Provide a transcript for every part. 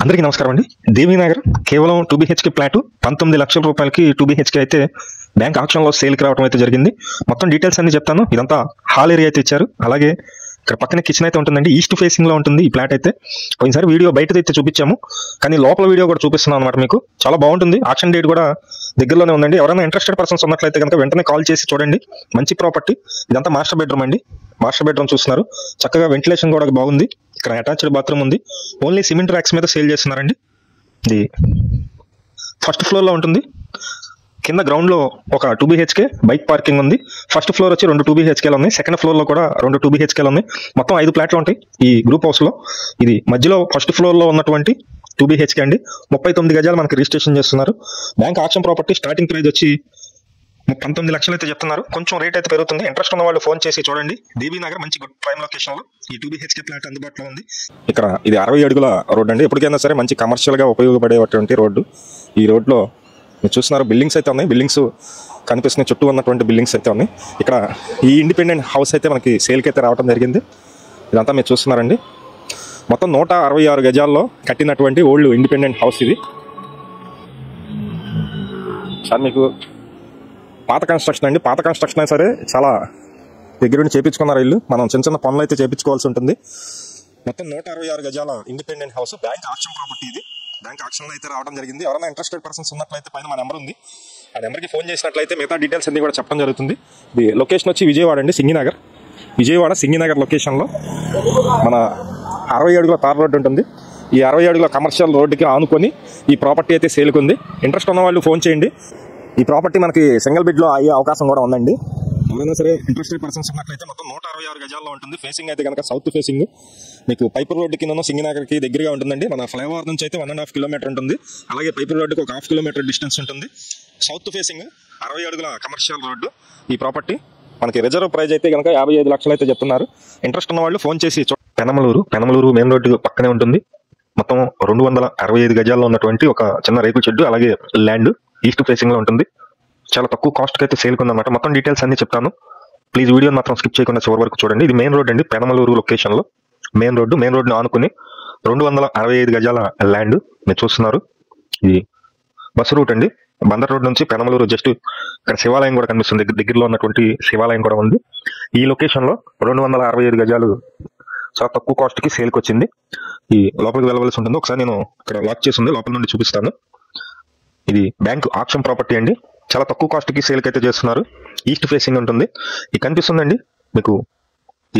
అందరికీ నమస్కారం అండి. దేవీనగర్ కేవలం 2 BHK ఫ్లాట్ 19 లక్షల రూపాయలకి 2 BHK అయితే బ్యాంక్ ఆక్షన్లో సేల్కి రావడం అయితే జరిగింది. మొత్తం డీటెయిల్స్ అన్ని చెప్తాను. ఇదంతా హాల్ ఏరియా అయితే ఇచ్చారు. అలాగే ఇక్కడ పక్కన కిచెన్ అయితే ఉంటుందండి. ఈస్ట్ ఫేసింగ్ లో ఉంటుంది ఈ ఫ్లాట్ అయితే. పోయినసారి వీడియో బయటది అయితే చూపించాము, కానీ లోపల వీడియో కూడా చూపిస్తున్నాం అనమాట. మీకు చాలా బాగుంటుంది. ఆక్షన్ డేట్ కూడా దగ్గరలోనే ఉందండి. ఎవరైనా ఇంట్రెస్టెడ్ పర్సన్స్ ఉన్నట్లయితే కనుక వెంటనే కాల్ చేసి చూడండి. మంచి ప్రాపర్టీ. ఇదంతా మాస్టర్ బెడ్రూమ్ అండి. మాస్టర్ బెడ్రూమ్ చూస్తున్నారు. చక్కగా వెంటిలేషన్ కూడా బాగుంది. ఇక్కడ అటాచ్డ్ బాత్రూమ్ ఉంది. ఓన్లీ సిమెంట్ ర్యాక్స్ మీద సేల్ చేస్తున్నారండి. ఇది ఫస్ట్ ఫ్లోర్ లో ఉంటుంది. కింద గ్రౌండ్ లో ఒక 2 BHK బైక్ పార్కింగ్ ఉంది. ఫస్ట్ ఫ్లోర్ వచ్చి 2 2 BHKలు ఉన్నాయి. సెకండ్ ఫ్లోర్ లో కూడా 2 2 BHKలు ఉన్నాయి. మొత్తం 5 ఫ్లాట్లు ఉంటాయి ఈ గ్రూప్ హౌస్ లో. ఇది మధ్యలో ఫస్ట్ ఫ్లోర్ లో ఉన్నటువంటి 2 BHK అండి. 39 గజాలు మనకి రిజిస్ట్రేషన్ చేస్తున్నారు. Bank auction property starting price వచ్చి 19 లక్షలు అయితే చెప్తున్నారు. కొంచెం రేట్ అయితే పెరుగుతుంది. ఇంట్రెస్ట్ ఉన్న వాళ్ళు ఫోన్ చేసి చూడండి. దేవీనగర్ మంచి గుడ్ ప్రైమ్ లొకేషన్ లో ఈ 2 BHK ఫ్లాట్ అందుబాటులో ఉంది. ఇక్కడ ఇది 60 అడుగుల రోడ్ అండి. ఎప్పటికైనా సరే మంచి కమర్షియల్ గా ఉపయోగపడేటువంటి రోడ్డు. ఈ రోడ్లో మీరు చూస్తున్నారు బిల్డింగ్స్ అయితే ఉన్నాయి. బిల్డింగ్స్ కనిపిస్తున్నాయి. చుట్టూ ఉన్నటువంటి బిల్డింగ్స్ అయితే ఉన్నాయి. ఇక్కడ ఈ ఇండిపెండెంట్ హౌస్ అయితే మనకి సేల్కి అయితే రావడం జరిగింది. ఇదంతా మీరు చూస్తున్నారండి. మొత్తం 166 గజాల్లో కట్టినటువంటి ఓల్డ్ ఇండిపెండెంట్ హౌస్ ఇది. సార్ మీకు పాత కన్స్ట్రక్షన్ అండి. పాత కన్స్ట్రక్షన్ అయినా సరే చాలా దగ్గరుండి చేపించుకున్నారు ఇల్లు. మనం చిన్న చిన్న పనులు అయితే చేపించుకోవాల్సి ఉంటుంది. మొత్తం 166 గజాల independent house. Bank auction property ఇది. బ్యాంక్ ఆక్షన్ అయితే రావడం జరిగింది. ఎవరైనా ఇంట్రెస్టెడ్ పర్సన్స్ ఉన్నట్లయితే పైన మా నెంబర్ ఉంది. ఆ నెంబర్కి ఫోన్ చేసినట్లయితే మిగతా డీటెయిల్స్ అన్ని కూడా చెప్పడం జరుగుతుంది. ఇది లొకేషన్ వచ్చి విజయవాడ అండి. సింగినగర్, విజయవాడ సింగినగర్ లొకేషన్లో మన 60 అడుగుల తార్ రోడ్డు ఉంటుంది. ఈ 60 అడుగుల కమర్షియల్ రోడ్డుకి ఆనుకొని ఈ ప్రాపర్టీ అయితే సేల్కి ఉంది. ఇంట్రెస్ట్ ఉన్న వాళ్ళు ఫోన్ చేయండి. ఈ ప్రాపర్టీ మనకి సింగిల్ బిడ్ లో అయ్యే అవకాశం కూడా ఉందండి. ఎవరైనా సరే ఇంట్రెస్టెడ్ పర్సన్స్ ఉన్నట్లయితే మొత్తం 166 గజాల్లో ఉంటుంది. ఫేసింగ్ అయితే కనుక సౌత్ ఫేసింగ్. మీకు పైపర్ రోడ్డు కింద సింగినగర్కి దగ్గరగా ఉంటుందండి. మన ఫ్లైఓవర్ నుంచి అయితే 1.5 కిలోమీటర్ ఉంటుంది. అలాగే పైపర్ రోడ్డుకి ఒక 1/2 కిలోమీటర్ డిస్టెన్స్ ఉంటుంది. సౌత్ ఫేసింగ్ 60 అడుగుల కమర్షియల్ రోడ్డు ఈ ప్రాపర్టీ. మనకి రిజర్వ్ ప్రైస్ అయితే కనుక 55 లక్షలు అయితే చెప్తున్నారు. ఇంట్రెస్ట్ ఉన్న వాళ్ళు ఫోన్ చేసి పెనమలూరు మెయిన్ రోడ్డు పక్కనే ఉంటుంది. మొత్తం 265 గజాల్లో ఉన్నటువంటి ఒక చిన్న రేకుల షెడ్, అలాగే ల్యాండ్ ఈస్ట్ ఫేసింగ్ లో ఉంటుంది. చాలా తక్కువ కాస్ట్ కి అయితే సేల్ ఉందన్నమాట. మొత్తం డీటెయిల్స్ అన్ని చెప్తాను. ప్లీజ్ వీడియో మాత్రం స్కిప్ చేయకుండా చివరి వరకు చూడండి. ఇది మెయిన్ రోడ్ అండి. పెనమలూరు లొకేషన్ లో మెయిన్ రోడ్డుని ఆనుకుని 265 గజాల ల్యాండ్ మీరు చూస్తున్నారు. ఇది బస్ రూట్ అండి. బందర్ రోడ్ నుంచి పెనమలూరు జస్ట్ ఇక్కడ శివాలయం కూడా కనిపిస్తుంది. దగ్గరలో ఉన్నటువంటి శివాలయం కూడా ఉంది. ఈ లొకేషన్ లో 265 గజాలు చాలా తక్కువ కాస్ట్ కి సేల్కి వచ్చింది. ఈ లోపలికి వెళ్ళవలసి ఉంటుంది. ఒకసారి నేను ఇక్కడ లాక్ చేసి ఉంది, లోపల నుండి చూపిస్తాను. ఇది బ్యాంక్ ఆక్షన్ ప్రాపర్టీ అండి. చాలా తక్కువ కాస్ట్ కి సేల్కి అయితే చేస్తున్నారు. ఈస్ట్ ఫేసింగ్ ఉంటుంది. ఇది కనిపిస్తుందండి మీకు.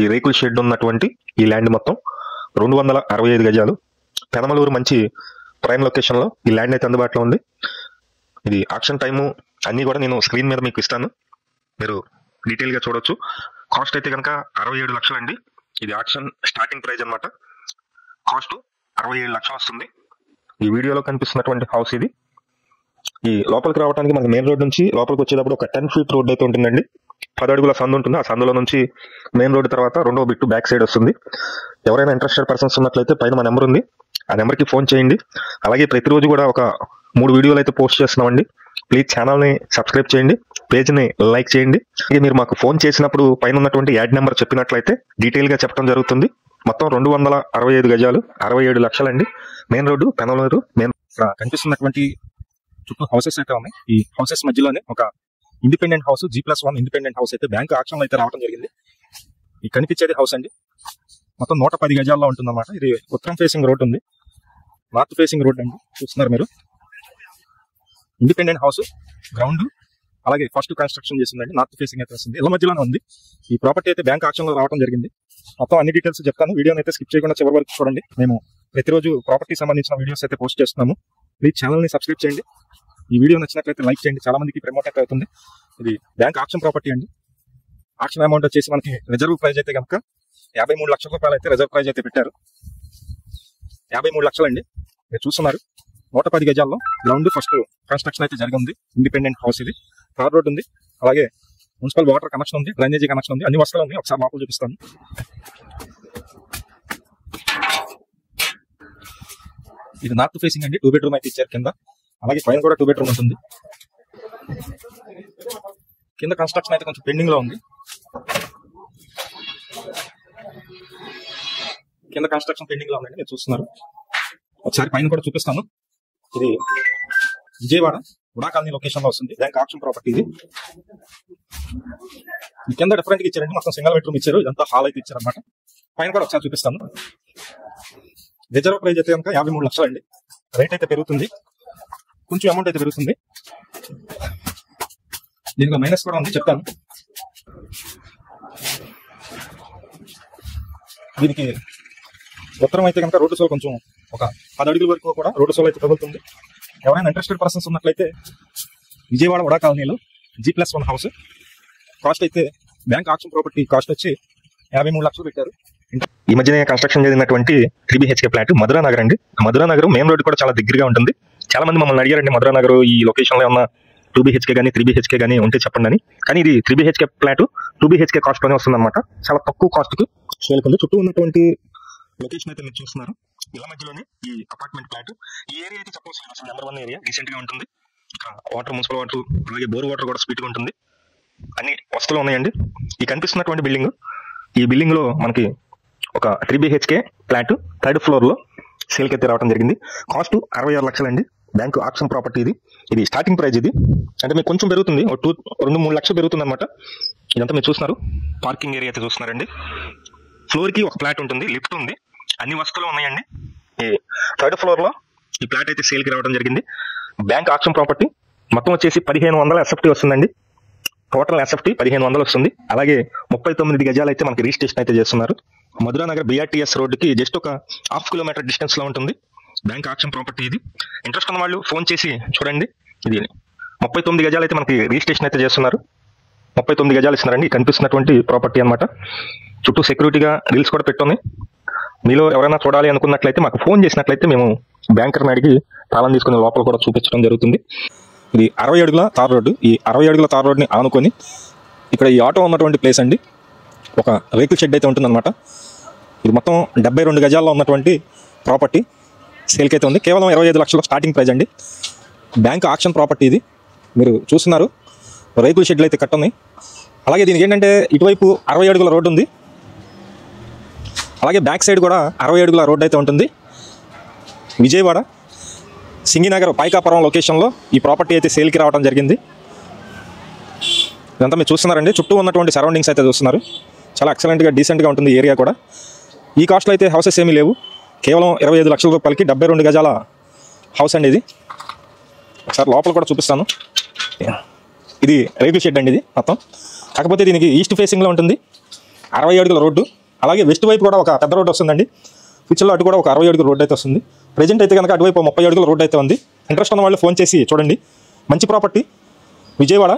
ఈ రేకుల షెడ్ ఉన్నటువంటి ఈ ల్యాండ్ మొత్తం 265 గజాలు. పెనమలూరు మంచి ప్రైమ్ లొకేషన్ లో ఈ ల్యాండ్ అయితే అందుబాటులో ఉంది. ఇది ఆక్షన్ టైము అన్ని కూడా నేను స్క్రీన్ మీద మీకు ఇస్తాను. మీరు డీటెయిల్ గా చూడొచ్చు. కాస్ట్ అయితే కనుక 67 లక్షలు అండి. ఇది ఆక్షన్ స్టార్టింగ్ ప్రైస్ అనమాట. కాస్ట్ 67 లక్షలు వస్తుంది. ఈ వీడియోలో కనిపిస్తున్నటువంటి హౌస్ ఇది. ఈ లోపలికి రావడానికి మనకి మెయిన్ రోడ్ నుంచి లోపలికి వచ్చేటప్పుడు ఒక 10 ఫీట్ రోడ్ అయితే ఉంటుందండి. 10 అడుగుల సందు ఉంటుంది. ఆ సందులో నుంచి మెయిన్ రోడ్ తర్వాత రెండో బిట్టు బ్యాక్ సైడ్ వస్తుంది. ఎవరైనా ఇంట్రెస్టెడ్ పర్సన్స్ ఉన్నట్లయితే పైన మా నెంబర్ ఉంది. ఆ నెంబర్కి ఫోన్ చేయండి. అలాగే ప్రతిరోజు కూడా ఒక 3 వీడియోలు అయితే పోస్ట్ చేస్తున్నామండి. ప్లీజ్ ఛానల్ని సబ్స్క్రైబ్ చేయండి, పేజ్ని లైక్ చేయండి. మీరు మాకు ఫోన్ చేసినప్పుడు పైన ఉన్నటువంటి యాడ్ నెంబర్ చెప్పినట్లయితే డీటెయిల్గా చెప్పడం జరుగుతుంది. మొత్తం 265 గజాలు 67 లక్షలండి. Main road Penamaluru. మెయిన్ కనిపిస్తున్నటువంటి చుట్టూ హౌసెస్ అయితే ఉన్నాయి. ఈ హౌసెస్ మధ్యలోనే ఒక independent house, G+1 independent house అయితే బ్యాంక్ ఆక్షన్ లో అయితే రావడం జరిగింది. ఈ కనిపించేది హౌస్ అండి. మొత్తం 110 గజాల్లో ఉంటుందన్నమాట. ఇది ఉత్తరం ఫేసింగ్ రోడ్ ఉంది, నార్త్ ఫేసింగ్ రోడ్ అండి. చూస్తున్నారు మీరు. ఇండిపెండెంట్ హౌస్, గ్రౌండ్, అలాగే ఫస్ట్ కన్స్ట్రక్షన్ చేసిందండి. నార్త్ ఫేసింగ్ అయితే వస్తుంది. ఇళ్ళ మధ్యలోనే ఉంది. ఈ ప్రాపర్టీ అయితే బ్యాంక్ ఆక్షన్ లో రావడం జరిగింది. మొత్తం అన్ని డీటెయిల్స్ చెప్తాను. వీడియోని అయితే స్కిప్ చేయకుండా చివరి వరకు చూడండి. మేము ప్రతిరోజు ప్రాపర్టీ సంబంధించిన వీడియోస్ అయితే పోస్ట్ చేస్తున్నాము. ప్లీజ్ ఛానల్ని సబ్స్క్రైబ్ చేయండి. ఈ వీడియో నచ్చినట్లయితే లైక్ చేయండి. చాలా మందికి ప్రమోట్ అయితే అవుతుంది. ఇది బ్యాంక్ ఆక్షన్ ప్రాపర్టీ అండి. ఆక్షన్ అమౌంట్ వచ్చేసి మనకి రిజర్వ్ ప్రైస్ అయితే కనుక 53 లక్షల రూపాయలు అయితే రిజర్వ్ ప్రైస్ అయితే పెట్టారు. 53 లక్షలు అండి. మీరు చూస్తున్నారు. 110 గజాల్లో గ్రౌండ్ ఫస్ట్ కన్స్ట్రక్షన్ అయితే జరిగింది. ఇండిపెండెంట్ హౌస్ ఇది. తార్ రోడ్ ఉంది. అలాగే మున్సిపల్ వాటర్ కనెక్షన్ ఉంది, డ్రైనేజీ కనెక్షన్ ఉంది, అన్ని వసతులు ఉన్నాయి. ఒకసారి లోపల చూపిస్తాను. ఇది నార్త్ ఫేసింగ్ అండి. 2 బెడ్రూమ్ అయితే ఇచ్చారు కింద. అలాగే పైన కూడా 2 బెడ్రూమ్ ఉంటుంది. కింద కన్స్ట్రక్షన్ అయితే కొంచెం పెండింగ్ లో ఉంది. కింద కన్స్ట్రక్షన్ పెండింగ్ లో ఉందండి. మీరు చూస్తున్నారు. ఒకసారి పైన కూడా చూపిస్తాను. ఇది విజయవాడ ఉడా కాలనీ లొకేషన్ లో వస్తుంది. బ్యాంక్ ఆప్షన్ ప్రాపర్టీ ఇది. కింద డిఫరెంట్ గా ఇచ్చారండి, మొత్తం సింగల్ బెడ్రూమ్ ఇచ్చారు. ఇదంతా హాల్ అయితే ఇచ్చారనమాట. పైన కూడా ఒకసారి చూపిస్తాను. రిజర్వ్ ప్రైస్ అయితే కనుక 53 లక్షలు అండి. రేట్ అయితే పెరుగుతుంది, కొంచెం అమౌంట్ అయితే పెరుగుతుంది. దీనికి మైనస్ కూడా ఉంది, చెప్తాను. దీనికి ఉత్తరం అయితే కనుక రోడ్డు సోల్ కొంచెం ఒక 10 అడుగుల వరకు కూడా రోడ్డు సోల్ అయితే తగులుతుంది. ఎవరైనా ఇంట్రెస్టెడ్ పర్సన్స్ ఉన్నట్లయితే విజయవాడ ఉడా కాలనీలో G+1 హౌస్. కాస్ట్ అయితే బ్యాంక్ ఆప్షన్ ప్రాపర్టీ కాస్ట్ వచ్చి 53 లక్షలు పెట్టారు. ఈ మధ్యనే కన్స్ట్రక్షన్ జరిగినటువంటి 3 BHK ఫ్లాట్ మధురా నగర్ అండి. మధురా నగర్ మెయిన్ రోడ్ కూడా చాలా దగ్గరగా ఉంటుంది. చాలా మంది మమ్మల్ని అడిగారండి, మధురా నగర్ ఈ లొకేషన్ లో ఉన్న 2 BHK కానీ 3 BHK కానీ ఉంటే చెప్పండి అని. కానీ ఇది 3 BHK ఫ్లాట్ 2 BHK కాస్ట్ లోనే వస్తుంది అనమాట. చాలా తక్కువ కాస్ట్ కి సేల్కుంది. చుట్టూ ఉన్నటువంటి లొకేషన్ అయితే మీరు చూస్తున్నారు. ఇలా మధ్యలోనే ఈ అపార్ట్మెంట్ ఫ్లాట్. ఈ ఏరియా అయితే చెప్పవచ్చు నెంబర్ 1 ఏరియా, డీసెంట్ గా ఉంటుంది. వాటర్, మున్సిపల్ వాటర్, అలాగే బోర్ వాటర్ కూడా స్పీడ్ గా ఉంటుంది. అన్ని వస్తువులు ఉన్నాయండి. ఈ కనిపిస్తున్నటువంటి బిల్డింగ్, ఈ బిల్డింగ్ లో మనకి ఒక 3 BHK ఫ్లాట్ 3rd ఫ్లోర్ లో సేల్ కి అయితే రావడం జరిగింది. కాస్ట్ 66 లక్షలు అండి. బ్యాంక్ ఆప్షన్ ప్రాపర్టీ ఇది. ఇది స్టార్టింగ్ ప్రైస్. ఇది అంటే మీకు కొంచెం పెరుగుతుంది, 2-3 లక్షలు పెరుగుతుంది అనమాట. ఇదంతా మీరు చూస్తున్నారు. పార్కింగ్ ఏరియా అయితే చూస్తున్నారండి. ఫ్లోర్ కి ఒక ఫ్లాట్ ఉంటుంది, లిఫ్ట్ ఉంది, అన్ని వస్తువులు ఉన్నాయండి. ఈ 3rd ఫ్లోర్ లో ఈ ఫ్లాట్ అయితే సేల్ కి రావడం జరిగింది. బ్యాంక్ ఆప్షన్ ప్రాపర్టీ మొత్తం వచ్చేసి 1500 SFT వస్తుందండి. టోటల్ SFT 1500 వస్తుంది. అలాగే 39 గజాలు అయితే మనకి రిజిస్ట్రేషన్ అయితే చేస్తున్నారు. మధురా నగర్ BRTS రోడ్డుకి జస్ట్ ఒక 1/2 కిలోమీటర్ డిస్టెన్స్ లో ఉంటుంది బ్యాంక్ ఆప్షన్ ప్రాపర్టీ ఇది. ఇంట్రెస్ట్ ఉన్న వాళ్ళు ఫోన్ చేసి చూడండి. ఇది 39 గజాలు అయితే మనకి రిజిస్ట్రేషన్ అయితే చేస్తున్నారు. 39 గజాలు ఇస్తున్నారండి. కనిపిస్తున్నటువంటి ప్రాపర్టీ అనమాట. చుట్టూ సెక్యూరిటీగా రీల్స్ కూడా పెట్టున్నాయి. మీలో ఎవరైనా చూడాలి అనుకున్నట్లయితే మాకు ఫోన్ చేసినట్లయితే మేము బ్యాంకర్ని అడిగి తాళం తీసుకుని లోపల కూడా చూపించడం జరుగుతుంది. ఇది 60 అడుగుల తార్ రోడ్డు. ఈ 60 అడుగుల తార్ రోడ్ని ఆనుకొని ఇక్కడ ఈ ఆటో ఉన్నటువంటి ప్లేస్ అండి. ఒక వెహికల్ షెడ్ అయితే ఉంటుందన్నమాట. ఇది మొత్తం 72 గజాల్లో ఉన్నటువంటి ప్రాపర్టీ సేల్కి అయితే ఉంది. కేవలం 25 లక్షల స్టార్టింగ్ ప్రైస్ అండి. బ్యాంక్ ఆక్షన్ ప్రాపర్టీ ఇది. మీరు చూస్తున్నారు, వెహికల్ షెడ్లు అయితే కట్టున్నాయి. అలాగే దీనికి ఏంటంటే ఇటువైపు 60 అడుగుల రోడ్డు ఉంది, అలాగే బ్యాక్ సైడ్ కూడా 60 అడుగుల రోడ్డు అయితే ఉంటుంది. విజయవాడ సింగినగర్ పైకాపురం లొకేషన్లో ఈ ప్రాపర్టీ అయితే సేల్కి రావడం జరిగింది. ఇదంతా మీరు చూస్తున్నారండి. చుట్టూ ఉన్నటువంటి సరౌండింగ్స్ అయితే చూస్తున్నారు. చాలా ఎక్సలెంట్గా డీసెంట్గా ఉంటుంది ఏరియా కూడా. ఈ కాస్ట్లో అయితే హౌసెస్ ఏమీ లేవు. కేవలం 25 లక్షల రూపాయలకి 72 గజాల హౌస్ అండి ఇది. ఒకసారి లోపల కూడా చూపిస్తాను. ఇది రేకుల షెడ్ అండి ఇది మొత్తం. కాకపోతే దీనికి ఈస్ట్ ఫేసింగ్లో ఉంటుంది. 60 అడుగుల రోడ్డు, అలాగే వెస్ట్ వైపు కూడా ఒక పెద్ద రోడ్డు వస్తుందండి. ఫ్యూచర్లో అటు కూడా ఒక 60 అడుగుల రోడ్డు అయితే వస్తుంది. ప్రజెంట్ అయితే కనుక అటువైపు 30 అడుగుల రోడ్డు అయితే ఉంది. ఇంట్రెస్ట్ ఉన్న వాళ్ళు ఫోన్ చేసి చూడండి. మంచి ప్రాపర్టీ విజయవాడ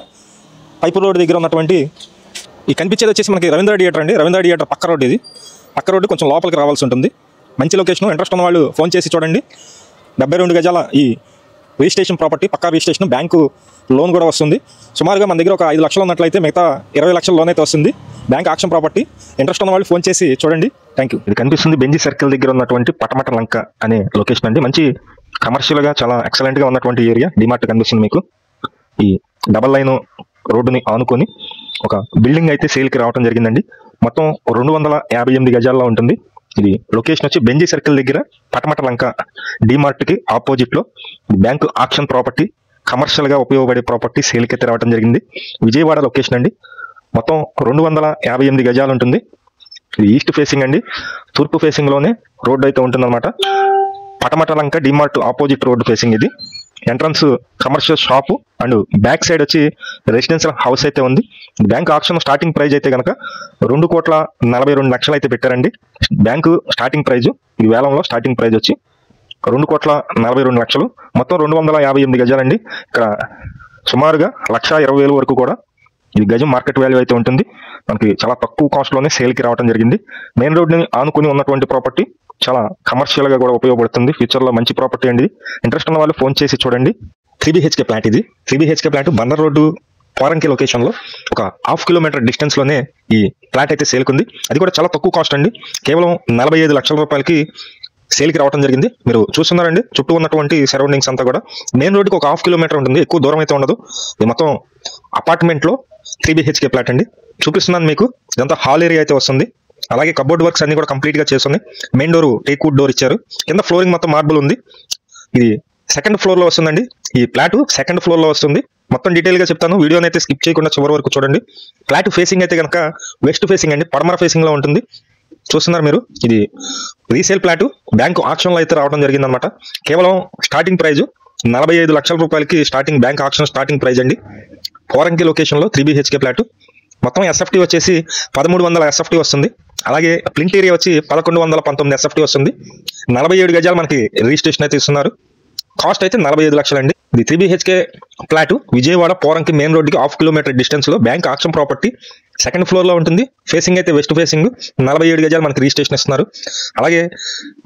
పైపు రోడ్డు దగ్గర ఉన్నటువంటి ఈ కనిపించేది వచ్చేసి మనకి రవీంద్ర థియేటర్ అండి. రవీంద్ర థియేటర్ పక్క రోడ్డు ఇది. పక్క రోడ్డు కొంచెం లోపలికి రావాల్సి ఉంటుంది. మంచి లొకేషన్. ఇంట్రెస్ట్ ఉన్న వాళ్ళు ఫోన్ చేసి చూడండి. 72 గజాల ఈ రిజిస్ట్రేషన్ ప్రాపర్టీ, పక్కా రిజిస్ట్రేషన్, బ్యాంకు లోన్ కూడా వస్తుంది. సుమారుగా మన దగ్గర ఒక 5 లక్షలు ఉన్నట్లయితే మిగతా 20 లక్షల లోన్ అయితే వస్తుంది. Bank auction property. ఇంట్రెస్ట్ ఉన్న వాళ్ళు ఫోన్ చేసి చూడండి. Thank you. ఇది కనిపిస్తుంది బెంజీ సర్కిల్ దగ్గర ఉన్నటువంటి పటమట లంక అనే లొకేషన్ అండి. మంచి కమర్షియల్గా చాలా ఎక్సలెంట్గా ఉన్నటువంటి ఏరియా. డిమార్ట్ కనిపిస్తుంది మీకు. ఈ డబల్ లైన్ రోడ్డుని ఆనుకొని ఒక బిల్డింగ్ అయితే సేల్కి రావడం జరిగిందండి. మొత్తం 258 గజాల్లో ఉంటుంది. ఇది లొకేషన్ వచ్చి బెంజీ సర్కిల్ దగ్గర పటమట లంక డిమార్ట్కి ఆపోజిట్లో బ్యాంకు ఆక్షన్ ప్రాపర్టీ, కమర్షియల్గా ఉపయోగపడే ప్రాపర్టీ సేల్కి అయితే రావడం జరిగింది. విజయవాడ లొకేషన్ అండి. మొత్తం 258 గజాలు ఉంటుంది. ఇది ఈస్ట్ ఫేసింగ్ అండి. తూర్పు ఫేసింగ్లోనే రోడ్డు అయితే ఉంటుందన్నమాట. పటమట లంక డిమార్ట్ ఆపోజిట్ రోడ్డు ఫేసింగ్ ఇది. Entrance commercial shop and back side వచ్చి రెసిడెన్షియల్ హౌస్ అయితే ఉంది. బ్యాంక్ ఆక్షన్ స్టార్టింగ్ ప్రైజ్ అయితే కనుక 2,42 లక్షలు అయితే పెట్టారండి. బ్యాంకు స్టార్టింగ్ ప్రైజ్, ఇది వేలంలో స్టార్టింగ్ ప్రైజ్ వచ్చి 2,42 లక్షలు. మొత్తం 258 గజాలండి. ఇక్కడ సుమారుగా 1,20,000 వరకు కూడా ఇది గజం మార్కెట్ వాల్యూ అయితే ఉంటుంది. మనకి చాలా తక్కువ కాస్ట్లోనే సేల్కి రావడం జరిగింది. మెయిన్ రోడ్ని ఆనుకుని ఉన్నటువంటి ప్రాపర్టీ. చాలా కమర్షియల్గా కూడా ఉపయోగపడుతుంది. ఫ్యూచర్లో మంచి ప్రాపర్టీ అండి. ఇంట్రెస్ట్ ఉన్న వాళ్ళు ఫోన్ చేసి చూడండి. 3 BHK ఫ్లాట్ ఇది. 3 BHK flat Bandar road Poranki లొకేషన్లో ఒక 1/2 కిలోమీటర్ డిస్టెన్స్లోనే ఈ ఫ్లాట్ అయితే సేల్కుంది. అది కూడా చాలా తక్కువ కాస్ట్ అండి. కేవలం 45 లక్షల రూపాయలకి సేల్కి రావడం జరిగింది. మీరు చూస్తున్నారండి చుట్టూ ఉన్నటువంటి సరౌండింగ్స్ అంతా కూడా. మెయిన్ రోడ్డుకి ఒక 1/2 కిలోమీటర్ ఉంటుంది. ఎక్కువ దూరం అయితే ఉండదు. ఇది మొత్తం అపార్ట్మెంట్లో 3 BHK ఫ్లాట్ అండి. చూపిస్తున్నాను మీకు. ఇదంతా హాల్ ఏరియా అయితే వస్తుంది. అలాగే కబోర్డ్ వర్క్స్ అన్ని కూడా కంప్లీట్ గా చేస్తున్నాయి. Main door teak wood door ఇచ్చారు. కింద ఫ్లోరింగ్ మొత్తం మార్బుల్ ఉంది. ఇది సెకండ్ ఫ్లోర్ లో వస్తుందండి. ఈ ఫ్లాట్ సెకండ్ ఫ్లోర్ లో వస్తుంది. మొత్తం డీటెయిల్ గా చెప్తాను, వీడియోని అయితే స్కిప్ చేయకుండా చివరి వరకు చూడండి. ఫ్లాట్ ఫేసింగ్ అయితే కనుక వెస్ట్ ఫేసింగ్ అండి, పడమర ఫేసింగ్ లో ఉంటుంది. చూస్తున్నారు మీరు, ఇది రీసేల్ ఫ్లాట్ బ్యాంక్ ఆక్షన్ లో అయితే రావడం జరిగింది అనమాట. కేవలం స్టార్టింగ్ ప్రైజ్ 45 లక్షల రూపాయలకి starting bank auction starting price అండి. పోరంకి లొకేషన్ లో 3 BHK ఫ్లాట్. మొత్తం ఎస్ఎఫ్టీ వచ్చేసి 1300 ఎస్ఎఫ్టీ వస్తుంది. అలాగే ప్లింట్ ఏరియా వచ్చి 1119 ఎస్ఎఫ్టీ వస్తుంది. 47 గజాలు మనకి రిజిస్ట్రేషన్ అయితే ఇస్తున్నారు. కాస్ట్ అయితే 45 లక్షలు అండి. ఇది 3 BHK flat Vijayawada Poranki main రోడ్డుకి 1/2 కిలోమీటర్ డిస్టెన్స్ లో bank auction property second floor లో ఉంటుంది. ఫేసింగ్ అయితే వెస్ట్ ఫేసింగ్. 47 గజాలు మనకి రిజిస్ట్రేషన్ ఇస్తున్నారు. అలాగే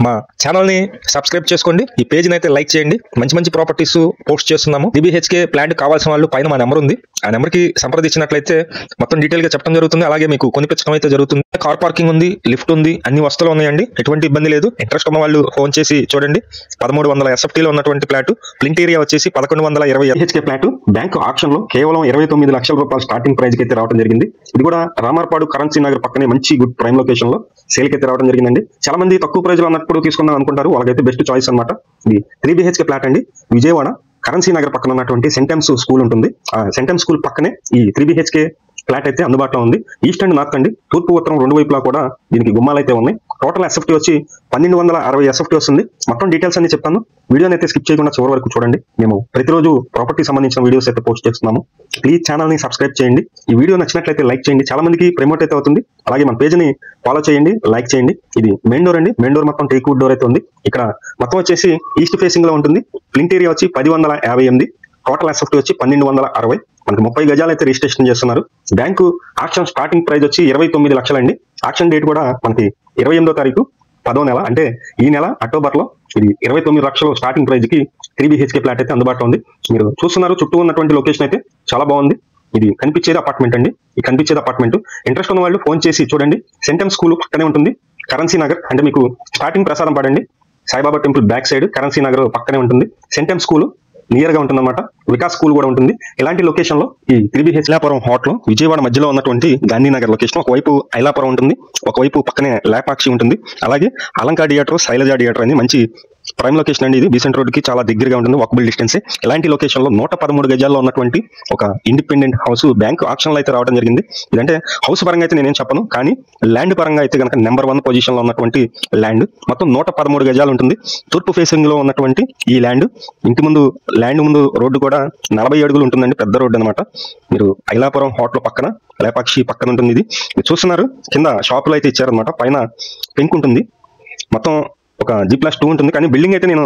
మా ఛానల్ ని సబ్స్క్రైబ్ చేసుకోండి. ఈ పేజ్ అయితే లైక్ చేయండి. మంచి మంచి ప్రాపర్టీస్ పోస్ట్ చేస్తున్నాము. 3 BHK ఫ్లాట్ కావాల్సిన వాళ్ళు పైన మా నెంబర్ ఉంది, ఆ నెంబర్ కి సంప్రదించినట్లయితే మొత్తం డీటెయిల్ గా చెప్పడం జరుగుతుంది. అలాగే మీకు కొనిపించడం అయితే జరుగుతుంది. కార్ పార్కింగ్ ఉంది, లిఫ్ట్ ఉంది, అన్ని వస్తువులు ఉన్నాయండి. ఎటువంటి ఇబ్బంది లేదు. ఇంట్రెస్ట్ ఉన్న వాళ్ళు ఫోన్ చేసి చూడండి. 1300 SFT లో ఉన్నటువంటి ఫ్లాట్. ప్లింట్ ఏరియా వచ్చేసి 1120 BHK ఫ్లాట్ బ్యాంక్ ఆక్షన్ లో కేవలం 29 లక్షల రూపాయలు స్టార్టింగ్ ప్రైజ్ కి అయితే రావడం జరిగింది. ఇది కూడా రామార్పాడు కరెన్సీ నగర్ పక్కనే మంచి గుడ్ ప్రైమ్ లొకేషన్ లో సేల్ కి అయితే రావడం జరిగిందండి. చాలా మంది తక్కువ ప్రైజ్ లో అన్నప్పుడు తీసుకుందాం అనుకుంటారు, వాళ్ళకైతే బెస్ట్ చాయిస్ అనమాట. ఇది 3 BHK ఫ్లాట్ అండి. విజయవాడ కరెన్సీ నగర్ పక్కన ఉన్నటువంటి సెంటెమ్స్ స్కూల్ ఉంటుంది. ఆ సెంటెమ్స్ స్కూల్ పక్కనే ఈ 3 BHK ఫ్లాట్ అయితే అందుబాటులో ఉంది. ఈస్ట్ అండ్ నార్త్ అండి, తూర్పు ఉత్తరం రెండు వైపులా కూడా దీనికి గుమ్మాలు అయితే ఉన్నాయి. టోటల్ SFT వచ్చి 1260 SFT వస్తుంది. మొత్తం డీటెయిల్స్ అన్ని చెప్తాను, వీడియోని అయితే స్కిప్ చేయకుండా చివరి వరకు చూడండి. మేము ప్రతిరోజు ప్రాపర్టీ సంబంధించిన వీడియోస్ అయితే పోస్ట్ చేస్తున్నాము. ప్లీజ్ ఛానల్ ని సబ్స్క్రైబ్ చేయండి. ఈ వీడియో నచ్చినట్లయితే లైక్ చేయండి, చాలా మందికి ప్రమోట్ అయితే అవుతుంది. అలాగే మన పేజ్ ని ఫాలో చేయండి, లైక్ చేయండి. ఇది మెయిన్ డోర్ అండి. మెయిన్ డోర్ మొత్తం టేక్ వుడ్ డోర్ అయితే ఉంది. ఇక్కడ మొత్తం వచ్చేసి ఈస్ట్ ఫేసింగ్ లో ఉంటుంది. ప్లింట్ ఏరియా వచ్చి 1058. టోటల్ SFT వచ్చి 1260. మనకి 30 గజాలు అయితే రిజిస్ట్రేషన్ చేస్తున్నారు. బ్యాంకు ఆక్షన్ స్టార్టింగ్ ప్రైజ్ వచ్చి 29 లక్షలండి. ఆక్షన్ డేట్ కూడా మనకి 28వ తారీఖు 10వ నెల, అంటే ఈ నెల అక్టోబర్ లో ఇది 29 లక్షలు స్టార్టింగ్ ప్రైజ్ కి 3 BHK ఫ్లాట్ అయితే అందుబాటులో ఉంది. మీరు చూస్తున్నారు, చుట్టూ ఉన్నటువంటి లొకేషన్ అయితే చాలా బాగుంది. ఇది కనిపించేది అపార్ట్మెంట్ అండి. ఈ కనిపించేది అపార్ట్మెంట్. ఇంట్రెస్ట్ ఉన్న వాళ్ళు ఫోన్ చేసి చూడండి. సెంటెమ్ స్కూల్ పక్కనే ఉంటుంది. కరెన్సీ నగర్ అంటే మీకు స్టార్టింగ్ ప్రసాదం పడండి, Saibaba temple back side currency Nagar పక్కనే ఉంటుంది. సెంటెమ్ స్కూల్ నియర్ గా ఉంటుంది అనమాట. వికాస్ స్కూల్ కూడా ఉంటుంది. ఇలాంటి లొకేషన్ లో ఈ 3 BHK ఐలాపురం హోటల్ విజయవాడ మధ్యలో ఉన్నటువంటి గాంధీనగర్ లొకేషన్. ఒకవైపు ఐలాపురం ఉంటుంది, ఒకవైపు పక్కనే లేపాక్షి ఉంటుంది. అలాగే అలంకా థియేటర్, శైలజ థియేటర్ అని మంచి ప్రైమ్ లొకేషన్ అండి. ఇది బీసెంట్ రోడ్ కి చాలా దగ్గరగా ఉంటుంది, వాకబుల్ డిస్టెన్స్. ఇలాంటి లొకేషన్ లో 113 గజాల్లో ఉన్నటువంటి ఒక ఇండిపెండెంట్ హౌస్ బ్యాంక్ ఆక్షన్ లో అయితే రావడం జరిగింది. ఇదంటే హౌస్ పరంగా అయితే నేనేం చెప్పను, కానీ ల్యాండ్ పరంగా అయితే కనుక నెంబర్ 1 పొజిషన్ లో ఉన్నటువంటి ల్యాండ్. మొత్తం 113 గజాలు ఉంటుంది. తూర్పు ఫేసింగ్ లో ఉన్నటువంటి ఈ ల్యాండ్. ఇంటి ముందు ల్యాండ్ ముందు రోడ్డు కూడా 40 అడుగులు ఉంటుందండి, పెద్ద రోడ్డు అనమాట. మీరు ఐలాపురం హోటల్ పక్కన, లేపాక్షి పక్కన ఉంటుంది. ఇది మీరు చూస్తున్నారు, కింద షాపులు అయితే ఇచ్చారనమాట. పైన పెంక్ ఉంటుంది. మొత్తం ఒక G+2 ఉంటుంది. కానీ బిల్డింగ్ అయితే నేను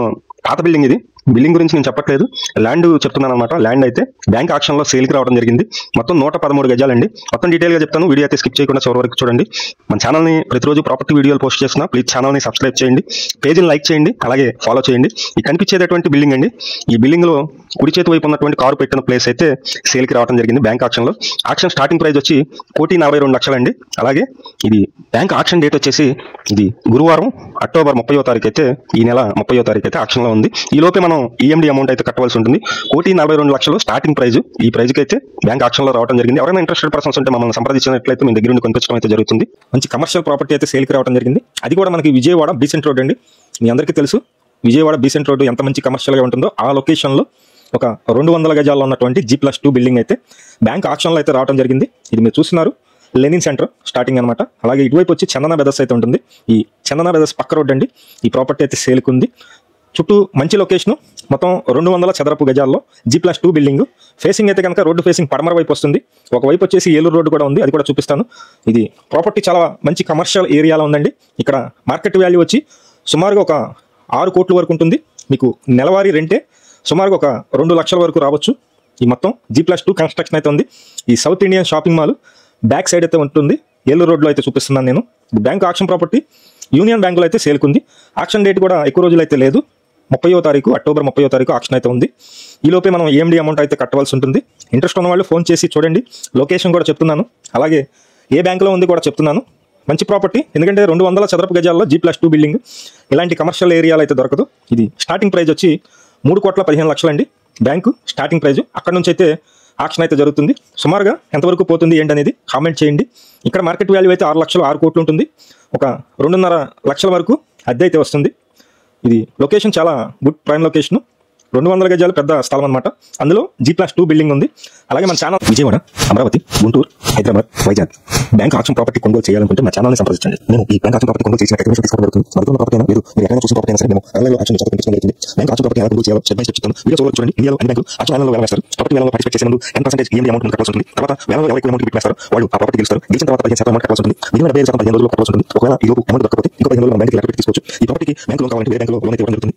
పాత బిల్డింగ్, ఇది బిల్డింగ్ గురించి నేను చెప్పట్లేదు, ల్యాండ్ చెప్తున్నాను అనమాట. ల్యాండ్ అయితే బ్యాంక్ ఆక్షన్ లో సేల్ కి రావడం జరిగింది. మొత్తం 113 గజాలండి. మొత్తం డీటెయిల్ గా చెప్తాను, వీడియో అయితే స్కిప్ చేయకుండా చివరి వరకు చూడండి. మన ఛానల్ ని ప్రతిరోజు ప్రాపర్టీ వీడియోలు పోస్ట్ చేస్తున్నా. ప్లీజ్ ఛానల్ ని సబ్స్క్రైబ్ చేయండి, పేజీని లైక్ చేయండి, అలాగే ఫాలో చేయండి. ఈ కనిపించేటటువంటి బిల్డింగ్ అండి. ఈ బిల్డింగ్ లో కుడి చేతి వైపు ఉన్నటువంటి కారు పెట్టిన ప్లేస్ అయితే సేల్ కి రావడం జరిగింది బ్యాంక్ ఆక్షన్ లో. ఆక్షన్ స్టార్టింగ్ ప్రైస్ వచ్చి 1,42 లక్షలండి. అలాగే ఇది బ్యాంక్ ఆక్షన్ డేట్ వచ్చేసి ఇది గురువారం అక్టోబర్ 30వ తారీఖు అయితే, ఈ నెల 30వ తారీఖు అయితే ఆక్షన్ లో ఉంది. ఈ లోపే మనం EMD అమౌంట్ అయితే కట్టవలసి ఉంటుంది. 1,42 లక్షలు స్టార్టింగ్ ప్రైజ్. ఈ ప్రైజ్ కి అయితే బ్యాంక్ ఆక్షన్ లో రావడం జరిగింది. ఎవరైనా ఇంట్రెస్టెడ్ పర్సన్స్ ఉంటే మమ్మల్ని సంప్రదించినట్లయితే మీ దగ్గర నుండి కొనిపించడం అయితే జరుగుతుంది. మంచి కమర్షియల్ ప్రాపర్టీ అయితే సేల్ కి రావడం జరిగింది. అది కూడా మనకి విజయవాడ బీసెంట్ రోడ్ అండి. మీ అందరికీ తెలుసు విజయవాడ బీసెంట్ రోడ్ ఎంత మంచి కమర్షియల్ గా ఉంటుందో. ఆ లొకేషన్ లో ఒక 200 గజాల్లో ఉన్నటువంటి G+2 బిల్డింగ్ అయితే బ్యాంక్ ఆక్షన్ లో అయితే రావడం జరిగింది. ఇది మీరు చూస్తున్నారు, లెనిన్ సెంటర్ స్టార్టింగ్ అనమాట. అలాగే ఇటువైపు వచ్చి చందన బ్రదర్స్ అయితే ఉంటుంది. ఈ చందన బ్రదర్స్ పక్క రోడ్ అండి. ఈ ప్రాపర్టీ అయితే సేల్కి ఉంది. చుట్టూ మంచి లొకేషన్. మొత్తం 200 చదరపు గజాల్లో G+2 బిల్డింగ్. ఫేసింగ్ అయితే కనుక రోడ్డు ఫేసింగ్ పడమర వైపు వస్తుంది. ఒకవైపు వచ్చేసి ఏలూరు రోడ్డు కూడా ఉంది, అది కూడా చూపిస్తాను. ఇది ప్రాపర్టీ చాలా మంచి కమర్షియల్ ఏరియాలో ఉందండి. ఇక్కడ మార్కెట్ వాల్యూ వచ్చి సుమారుగా ఒక 6 కోట్ల వరకు ఉంటుంది. మీకు నెలవారీ రెంటే సుమారుగా ఒక 2 లక్షల వరకు రావచ్చు. ఈ మొత్తం G+2 కన్స్ట్రక్షన్ అయితే ఉంది. ఈ south Indian shopping mall back side అయితే ఉంటుంది. ఏలూరు రోడ్లో అయితే చూపిస్తున్నాను నేను. బ్యాంక్ ఆక్షన్ ప్రాపర్టీ యూనియన్ బ్యాంకులో అయితే సేల్కి ఉంది. ఆక్షన్ డేట్ కూడా ఎక్కువ రోజులు అయితే లేదు. 30వ తారీఖు అక్టోబర్ 30వ తారీఖు ఆక్షన్ అయితే ఉంది. ఈ లోపే మనం EMD అమౌంట్ అయితే కట్టవలసి ఉంటుంది. ఇంట్రెస్ట్ ఉన్న వాళ్ళు ఫోన్ చేసి చూడండి. లొకేషన్ కూడా చెప్తున్నాను, అలాగే ఏ బ్యాంకులో ఉంది కూడా చెప్తున్నాను. మంచి ప్రాపర్టీ, ఎందుకంటే 200 చదరపు గజాల్లో G+2 బిల్డింగ్. ఇలాంటి కమర్షియల్ ఏరియాలో అయితే దొరకదు. ఇది స్టార్టింగ్ ప్రైస్ వచ్చి 3,15,00,000 అండి. Bank starting price. అక్కడ నుంచి అయితే ఆక్షన్ అయితే జరుగుతుంది. సుమారుగా ఎంతవరకు పోతుంది ఏంటనేది కామెంట్ చేయండి. ఇక్కడ మార్కెట్ వాల్యూ అయితే 6 లక్షలు 6 కోట్లు ఉంటుంది. ఒక 2.5 లక్షల వరకు అద్దె అయితే వస్తుంది. ఇది లొకేషన్ చాలా గుడ్ ప్రైమ్ లొకేషన్. 200 గజాలు పెద్ద స్థలం అనమాట. అందులో G+2 బిల్డింగ్ ఉంది. అలాగే మన channel Vijayawada, Amaravati, Guntur, Hyderabad, Vizag bank auction property కొనుగోలు చేయాలనుకుంటే మా ఛానల్ని సంప్రదించండి. మేము ఈ బ్యాంక్ ఆక్షన్ ప్రాపర్టీ కొనుగోలు చేసిన కమిషన్ తీసుకోవడం జరుగుతుంది. మరికొన్న ప్రాపర్టీ అయినా మీరు ఎక్కడైనా చూసిన ప్రాపర్టీ అయినా సరే మేము ఆన్లైన్లో ఆక్షన్ తీసుకోవడం జరుగుతుంది. బ్యాంక్ ఆక్షన్ ప్రాపర్టీ ఎలా కొనుగోలు చేయాలో స్టెప్ బై స్టెప్ చెప్తాను. వీడియో చూడండి. ఇండియాలో అన్ని బ్యాంకులు ఆక్షన్ ఆన్లైన్లో వేస్తారు. ప్రాపర్టీ వేలలో పార్టిసిపేట్ చేసే ముందు 10% EMD అమౌంట్ కట్టాల్సి ఉంటుంది. తర్వాత వేలలో ఎవరికి అమౌంట్ పెట్టేస్తారు వాళ్ళు ఆ ప్రాపర్టీ గెలుస్తారు. గెలిచిన తర్వాత 15% అమౌంట్ కట్టాల్సి ఉంటుంది. మిగిలిన 75% 15 రోజుల్లో కట్టాల్సి ఉంటుంది. ఒకవేళ ఈ లోపు అమౌంట్ దొరకకపోతే ఇంకో 15 రోజుల్లో బ్యాంక్కి లెటర్ పెట్టి తీసుకోవచ్చు. ఈ ప్రాపర్టీకి బ్యాంక్ లోన్ కావాలంటే వేరే బ్యాంకులో లోన్ ఇవ్వడం జరుగుతుంది.